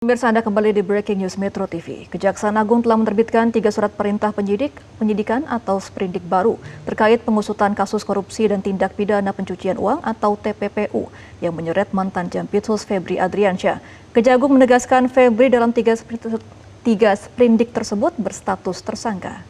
Pemirsa, Anda kembali di Breaking News Metro TV. Kejaksaan Agung telah menerbitkan 3 surat perintah penyidikan atau sprindik baru terkait pengusutan kasus korupsi dan tindak pidana pencucian uang atau TPPU yang menyeret mantan Jampitsus Febri Adriansyah. Kejagung menegaskan Febri dalam tiga sprindik tersebut berstatus tersangka.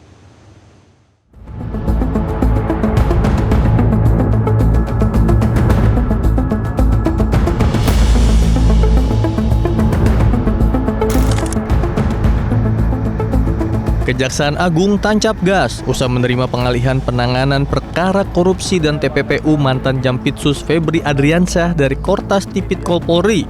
Kejaksaan Agung tancap gas usai menerima pengalihan penanganan perkara korupsi dan TPPU mantan Jampitsus Febri Adriansyah dari Kortas Tipikor Polri.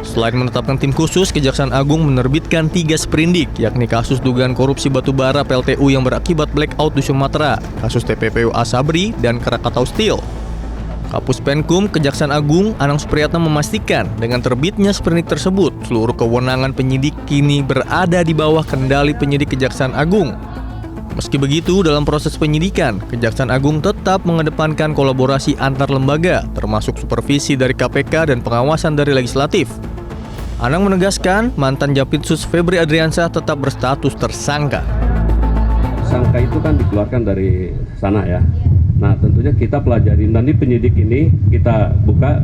Selain menetapkan tim khusus, Kejaksaan Agung menerbitkan 3 sprindik, yakni kasus dugaan korupsi batubara PLTU yang berakibat blackout di Sumatera, kasus TPPU Asabri, dan Krakatau Steel. Kapus Penkum Kejaksaan Agung Anang Supriyatna memastikan dengan terbitnya sprindik tersebut, seluruh kewenangan penyidik kini berada di bawah kendali penyidik Kejaksaan Agung. Meski begitu, dalam proses penyidikan, Kejaksaan Agung tetap mengedepankan kolaborasi antar lembaga, termasuk supervisi dari KPK dan pengawasan dari legislatif. Anang menegaskan mantan Jampitsus Febri Adriansyah tetap berstatus tersangka. Tersangka itu kan dikeluarkan dari sana ya. Nah, tentunya kita pelajari, nanti penyidik ini kita buka,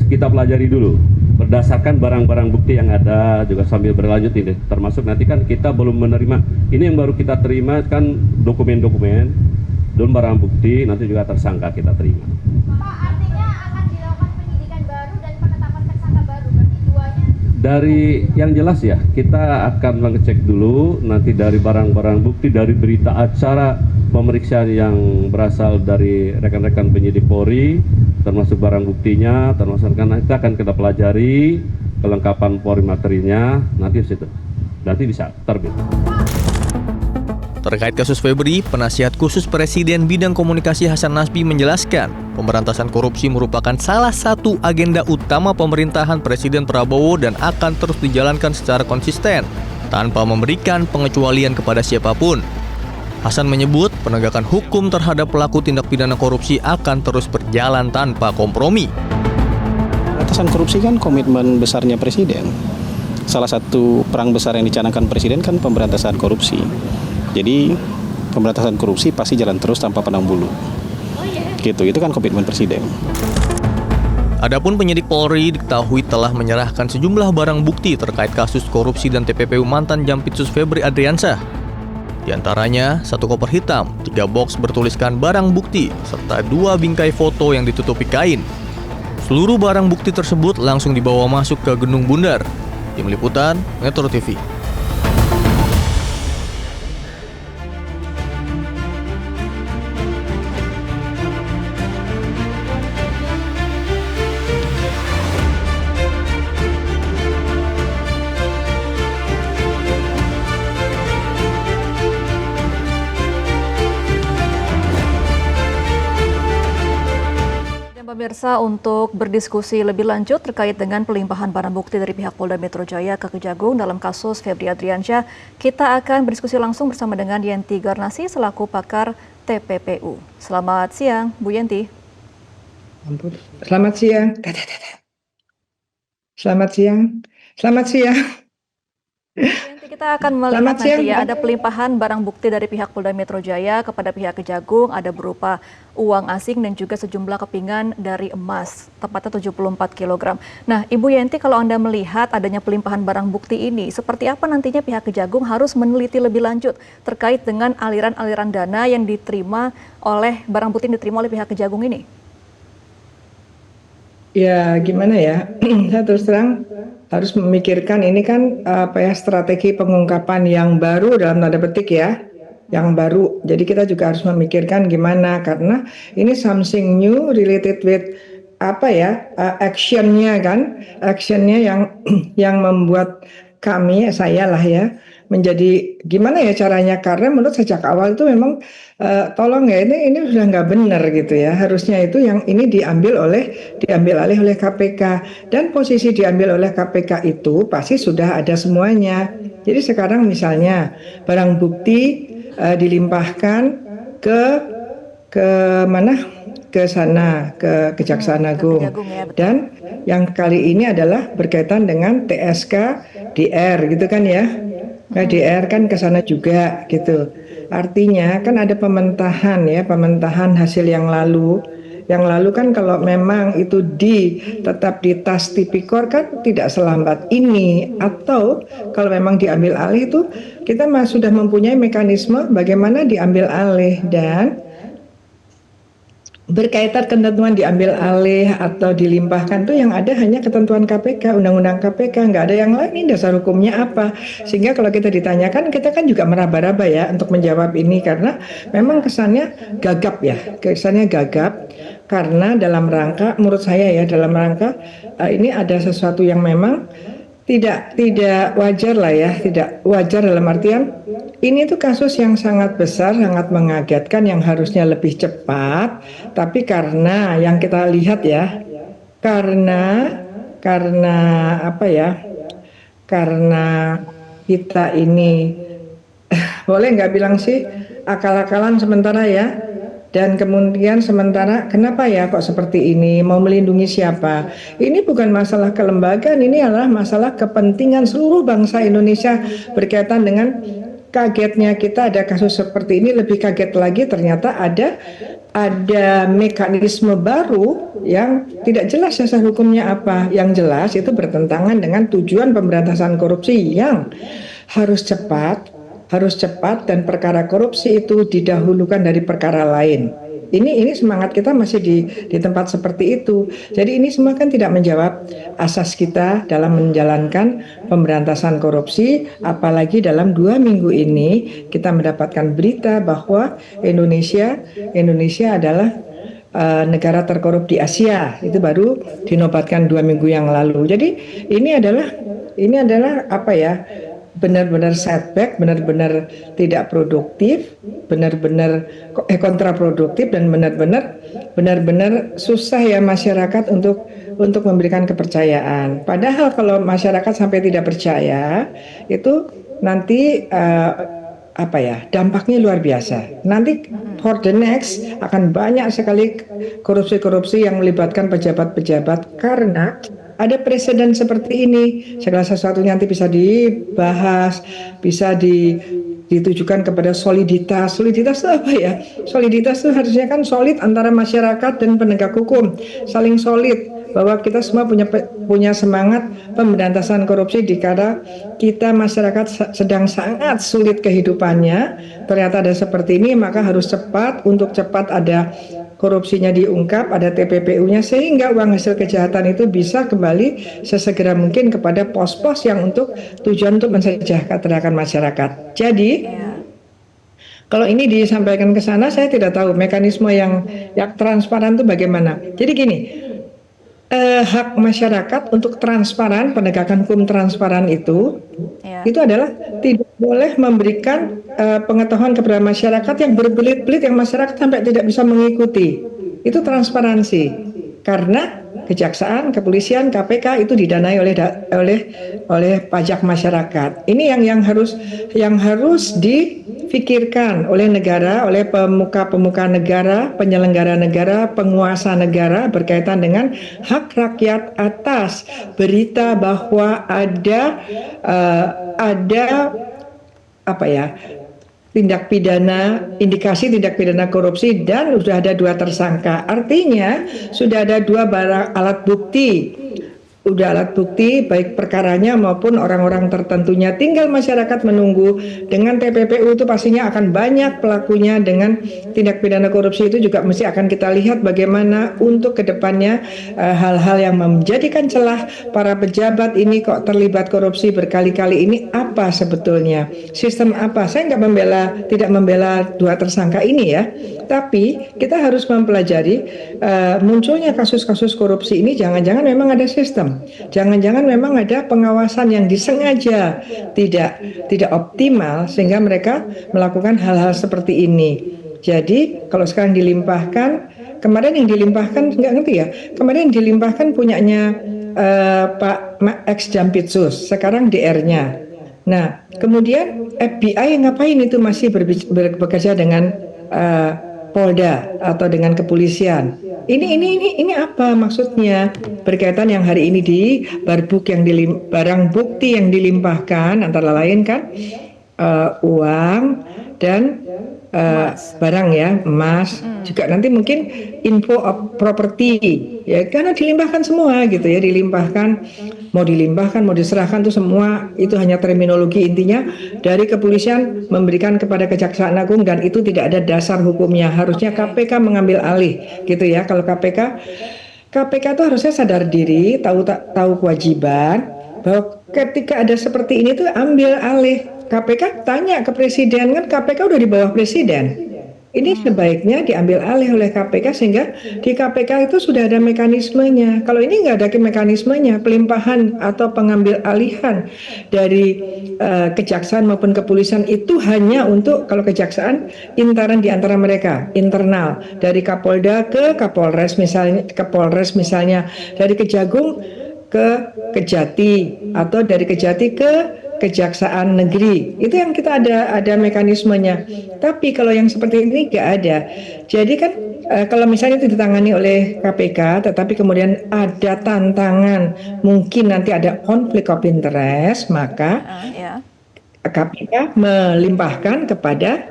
kita pelajari dulu berdasarkan barang-barang bukti yang ada, juga sambil berlanjut ini, termasuk nanti kan kita belum menerima, ini yang baru kita terima kan dokumen-dokumen, belum barang bukti, nanti juga tersangka kita terima. Pak, artinya akan dilakukan penyidikan baru dan penetapan tersangka baru, berarti duanya? Dari yang jelas ya, kita akan mengecek dulu nanti dari barang-barang bukti, dari berita acara pemeriksaan yang berasal dari rekan-rekan penyidik Polri, termasuk barang buktinya, termasuk kan kita akan kita pelajari kelengkapan Polri materinya, nanti bisa terbit. Terkait kasus Febri, penasihat khusus Presiden Bidang Komunikasi Hasan Nasbi menjelaskan, pemberantasan korupsi merupakan salah satu agenda utama pemerintahan Presiden Prabowo dan akan terus dijalankan secara konsisten, tanpa memberikan pengecualian kepada siapapun. Hasan menyebut penegakan hukum terhadap pelaku tindak pidana korupsi akan terus berjalan tanpa kompromi. Pemberantasan korupsi kan komitmen besarnya Presiden. Salah satu perang besar yang dicanangkan Presiden kan pemberantasan korupsi. Jadi pemberantasan korupsi pasti jalan terus tanpa pandang bulu. Gitu, itu kan komitmen Presiden. Adapun penyidik Polri diketahui telah menyerahkan sejumlah barang bukti terkait kasus korupsi dan TPPU mantan Jampitsus Febri Adriansyah. Di antaranya, 1 koper hitam, 3 box bertuliskan barang bukti, serta 2 bingkai foto yang ditutupi kain. Seluruh barang bukti tersebut langsung dibawa masuk ke Gunung Bundar. Tim Liputan, Metro TV. Pemirsa, untuk berdiskusi lebih lanjut terkait dengan pelimpahan barang bukti dari pihak Polda Metro Jaya ke Kejagung dalam kasus Febri Adriansyah, kita akan berdiskusi langsung bersama dengan Yenti Garnasi selaku pakar TPPU. Selamat siang, Bu Yenti. Selamat siang. Selamat siang. Selamat siang. Yenti, kita akan melihat nanti ya ada pelimpahan barang bukti dari pihak Polda Metro Jaya kepada pihak Kejagung, ada berupa uang asing dan juga sejumlah kepingan dari emas, tepatnya 74 kg. Nah, Ibu Yenti, kalau Anda melihat adanya pelimpahan barang bukti ini, seperti apa nantinya pihak Kejagung harus meneliti lebih lanjut terkait dengan aliran-aliran dana yang diterima oleh barang bukti yang diterima oleh pihak Kejagung ini? Ya, gimana ya? Saya terus terang harus memikirkan ini kan strategi pengungkapan yang baru dalam tanda petik ya, yang baru. Jadi kita juga harus memikirkan gimana, karena ini something new related with actionnya kan, actionnya yang membuat saya lah ya, menjadi gimana ya caranya, karena menurut sejak awal itu memang tolong ya, ini sudah nggak benar gitu ya, harusnya itu yang ini diambil alih oleh KPK, dan posisi diambil oleh KPK itu pasti sudah ada semuanya. Jadi sekarang misalnya barang bukti dilimpahkan ke mana, ke sana, ke Kejaksaan Agung. Kejagung ya, betul. Dan yang kali ini adalah berkaitan dengan TSK DR gitu kan ya. KDR kan ke sana juga gitu. Artinya kan ada pementahan ya, pementahan hasil yang lalu. Yang lalu kan kalau memang itu tetap di tas tipikor kan tidak selambat ini, atau kalau memang diambil alih itu kita sudah mempunyai mekanisme bagaimana diambil alih. Dan berkaitan ketentuan diambil alih atau dilimpahkan tuh yang ada hanya ketentuan KPK, undang-undang KPK, nggak ada yang lain. Ini dasar hukumnya apa? Sehingga kalau kita ditanyakan, kita kan juga meraba-raba ya untuk menjawab ini, karena memang kesannya gagap ya, kesannya gagap, karena dalam rangka, menurut saya ya, dalam rangka ini ada sesuatu yang memang tidak wajar lah ya, tidak wajar dalam artian ini tuh kasus yang sangat besar, sangat mengagetkan, yang harusnya lebih cepat, tapi karena yang kita lihat ya, karena apa ya, karena kita ini boleh nggak bilang sih akal-akalan sementara ya. Dan kemudian sementara kenapa ya kok seperti ini, mau melindungi siapa? Ini bukan masalah kelembagaan, ini adalah masalah kepentingan seluruh bangsa Indonesia berkaitan dengan kagetnya kita ada kasus seperti ini. Lebih kaget lagi ternyata ada mekanisme baru yang tidak jelas dasar hukumnya apa. Yang jelas itu bertentangan dengan tujuan pemberantasan korupsi yang harus cepat dan perkara korupsi itu didahulukan dari perkara lain. Ini semangat kita masih di tempat seperti itu. Jadi ini semua kan tidak menjawab asas kita dalam menjalankan pemberantasan korupsi. Apalagi dalam 2 minggu ini kita mendapatkan berita bahwa Indonesia adalah negara terkorup di Asia. Itu baru dinobatkan 2 minggu yang lalu. Jadi ini adalah apa ya? Benar-benar setback, benar-benar tidak produktif, benar-benar kontraproduktif, dan benar-benar susah ya masyarakat untuk memberikan kepercayaan. Padahal kalau masyarakat sampai tidak percaya, itu nanti dampaknya luar biasa. Nanti for the next akan banyak sekali korupsi-korupsi yang melibatkan pejabat-pejabat, karena ada presiden seperti ini. Segala sesuatunya nanti bisa dibahas, bisa ditujukan kepada soliditas. Soliditas itu apa ya? Soliditas itu harusnya kan solid antara masyarakat dan penegak hukum, saling solid, bahwa kita semua punya semangat pemberantasan korupsi. Dikala kita masyarakat sedang sangat sulit kehidupannya, ternyata ada seperti ini, maka harus cepat ada korupsinya diungkap, ada TPPU-nya, sehingga uang hasil kejahatan itu bisa kembali sesegera mungkin kepada pos-pos yang untuk tujuan untuk mensejahterakan masyarakat. Jadi kalau ini disampaikan ke sana, saya tidak tahu mekanisme yang transparan itu bagaimana. Jadi gini, hak masyarakat untuk transparan, penegakan hukum transparan itu adalah tidak boleh memberikan pengetahuan kepada masyarakat yang berbelit-belit, yang masyarakat sampai tidak bisa mengikuti. Itu transparansi. Karena kejaksaan, kepolisian, KPK itu didanai oleh pajak masyarakat. Ini yang harus difikirkan oleh negara, oleh pemuka negara, penyelenggara negara, penguasa negara, berkaitan dengan hak rakyat atas berita bahwa ada tindak pidana, indikasi tindak pidana korupsi, dan sudah ada 2 tersangka. Artinya sudah ada 2 alat bukti. Udah alat bukti baik perkaranya maupun orang-orang tertentunya. Tinggal masyarakat menunggu. Dengan TPPU itu pastinya akan banyak pelakunya. Dengan tindak pidana korupsi itu juga mesti akan kita lihat bagaimana untuk kedepannya hal-hal yang menjadikan celah para pejabat ini kok terlibat korupsi berkali-kali ini apa sebetulnya, sistem apa. Saya tidak membela 2 tersangka ini ya, tapi kita harus mempelajari munculnya kasus-kasus korupsi ini. Jangan-jangan memang ada sistem. Jangan-jangan memang ada pengawasan yang disengaja tidak optimal sehingga mereka melakukan hal-hal seperti ini. Jadi kalau sekarang dilimpahkan, kemarin yang dilimpahkan nggak ngerti ya. Kemarin yang dilimpahkan punyanya Pak ex Jampitsus, sekarang DR-nya. Nah, kemudian FBI ngapain itu masih bekerja dengan Polda atau dengan kepolisian. Ini apa maksudnya? Berkaitan yang hari ini di barang bukti yang dilimpahkan antara lain kan uang dan barang ya, emas, juga nanti mungkin info of property ya, karena dilimpahkan semua gitu ya, mau diserahkan tuh semua itu hanya terminologi, intinya dari kepolisian memberikan kepada Kejaksaan Agung dan itu tidak ada dasar hukumnya. Harusnya KPK mengambil alih gitu ya. Kalau KPK itu harusnya sadar diri, tahu kewajiban bahwa ketika ada seperti ini tuh ambil alih. KPK tanya ke presiden, kan KPK udah di bawah presiden. Ini sebaiknya diambil alih oleh KPK sehingga di KPK itu sudah ada mekanismenya. Kalau ini nggak ada mekanismenya, pelimpahan atau pengambil alihan dari kejaksaan maupun kepolisian itu hanya untuk, kalau kejaksaan intaran di antara mereka, internal dari Kapolda ke Kapolres misalnya, dari Kejagung ke Kejati atau dari Kejati ke Kejaksaan Negeri, itu yang kita ada mekanismenya. Tapi kalau yang seperti ini nggak ada. Jadi kan kalau misalnya itu ditangani oleh KPK, tetapi kemudian ada tantangan, mungkin nanti ada konflik of interest, maka KPK melimpahkan kepada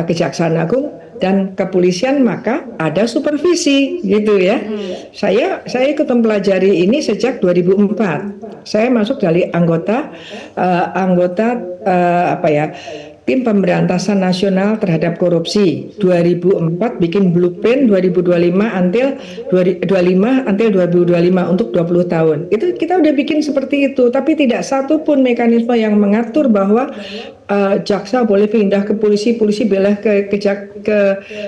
Kejaksaan Agung dan kepolisian, maka ada supervisi gitu ya. Saya ikut mempelajari ini sejak 2004. Saya masuk dari anggota Tim Pemberantasan Nasional Terhadap Korupsi 2004, bikin blueprint 2025 until 2025 untuk 20 tahun. Itu kita udah bikin seperti itu, tapi tidak satu pun mekanisme yang mengatur bahwa jaksa boleh pindah ke polisi boleh ke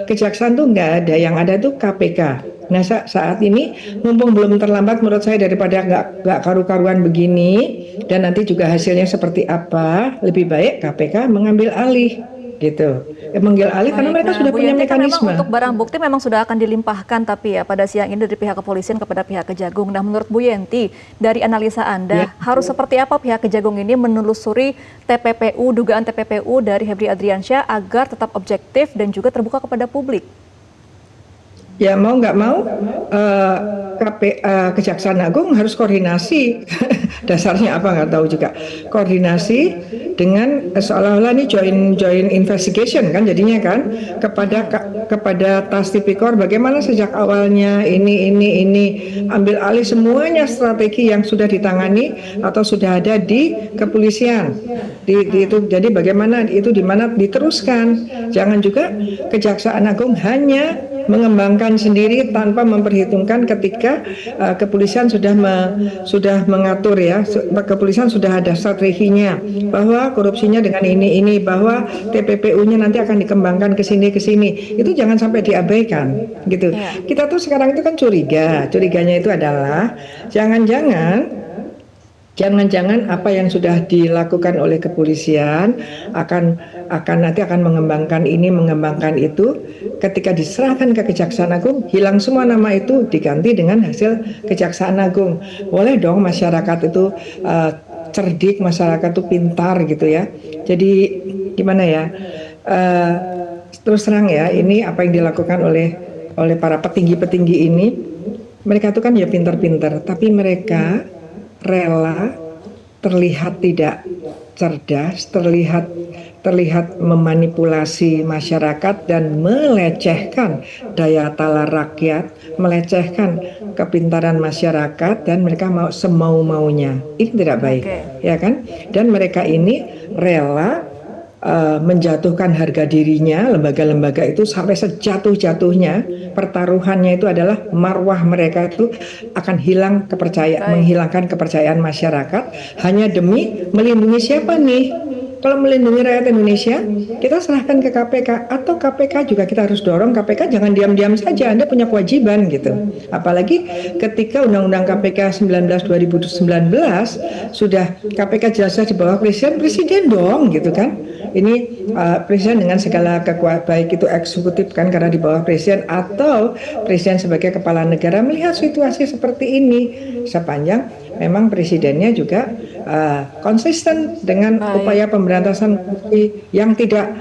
kejaksaan, tuh nggak ada. Yang ada tuh KPK. Nah saat ini mumpung belum terlambat menurut saya, daripada nggak karu-karuan begini dan nanti juga hasilnya seperti apa, lebih baik KPK mengambil alih gitu. Mengambil alih karena mereka sudah punya mekanisme. Memang untuk barang bukti memang sudah akan dilimpahkan, tapi ya pada siang ini dari pihak kepolisian kepada pihak Kejagung. Nah menurut Bu Yenti, dari analisa Anda harus seperti apa pihak Kejagung ini menelusuri dugaan TPPU dari Febri Adriansyah agar tetap objektif dan juga terbuka kepada publik? Ya mau nggak mau Kejaksaan Agung harus koordinasi. Dasarnya apa nggak tahu juga, koordinasi dengan seolah-olah ini joint investigation kan jadinya kan, kepada Tas Tipikor, bagaimana sejak awalnya ini ambil alih semuanya strategi yang sudah ditangani atau sudah ada di kepolisian itu, jadi bagaimana itu dimana diteruskan. Jangan juga Kejaksaan Agung hanya mengembangkan sendiri tanpa memperhitungkan ketika kepolisian sudah mengatur ya, kepolisian sudah ada strateginya bahwa korupsinya dengan ini, bahwa TPPU-nya nanti akan dikembangkan ke sini. Itu jangan sampai diabaikan gitu. Kita tuh sekarang itu kan curiganya itu adalah jangan-jangan apa yang sudah dilakukan oleh kepolisian akan mengembangkan itu, ketika diserahkan ke Kejaksaan Agung hilang semua nama itu, diganti dengan hasil Kejaksaan Agung. Boleh dong masyarakat itu cerdik, masyarakat itu pintar gitu ya. Jadi gimana ya, terus terang ya, ini apa yang dilakukan oleh para petinggi ini, mereka itu kan ya pintar-pintar, tapi mereka rela terlihat tidak cerdas, terlihat memanipulasi masyarakat dan melecehkan daya tala rakyat, melecehkan kepintaran masyarakat, dan mereka mau semau-maunya. Ini tidak baik, ya kan? Dan mereka ini rela menjatuhkan harga dirinya, lembaga-lembaga itu sampai sejatuh-jatuhnya. Pertaruhannya itu adalah marwah mereka itu akan hilang menghilangkan kepercayaan masyarakat hanya demi melindungi siapa nih? Kalau melindungi rakyat Indonesia, kita serahkan ke KPK, atau KPK juga kita harus dorong KPK jangan diam-diam saja, Anda punya kewajiban gitu. Apalagi ketika Undang-Undang KPK 2019 sudah KPK jelas-jelas di bawah presiden dong gitu kan. Ini presiden dengan segala kekuatan, baik itu eksekutif kan karena di bawah presiden, atau presiden sebagai kepala negara melihat situasi seperti ini, sepanjang memang presidennya juga konsisten dengan upaya pemberantasan korupsi yang tidak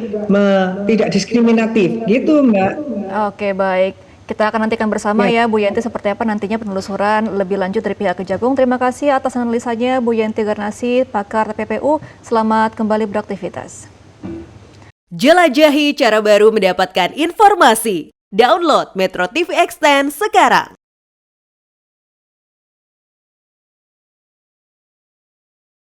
diskriminatif gitu Mbak. Oke, baik. Kita akan nantikan bersama ya Bu Yenti seperti apa nantinya penelusuran lebih lanjut dari pihak Kejagung. Terima kasih atas analisanya Bu Yenti Garnasi, pakar TPPU. Selamat kembali beraktivitas. Jelajahi cara baru mendapatkan informasi. Download Metro TV Extend sekarang.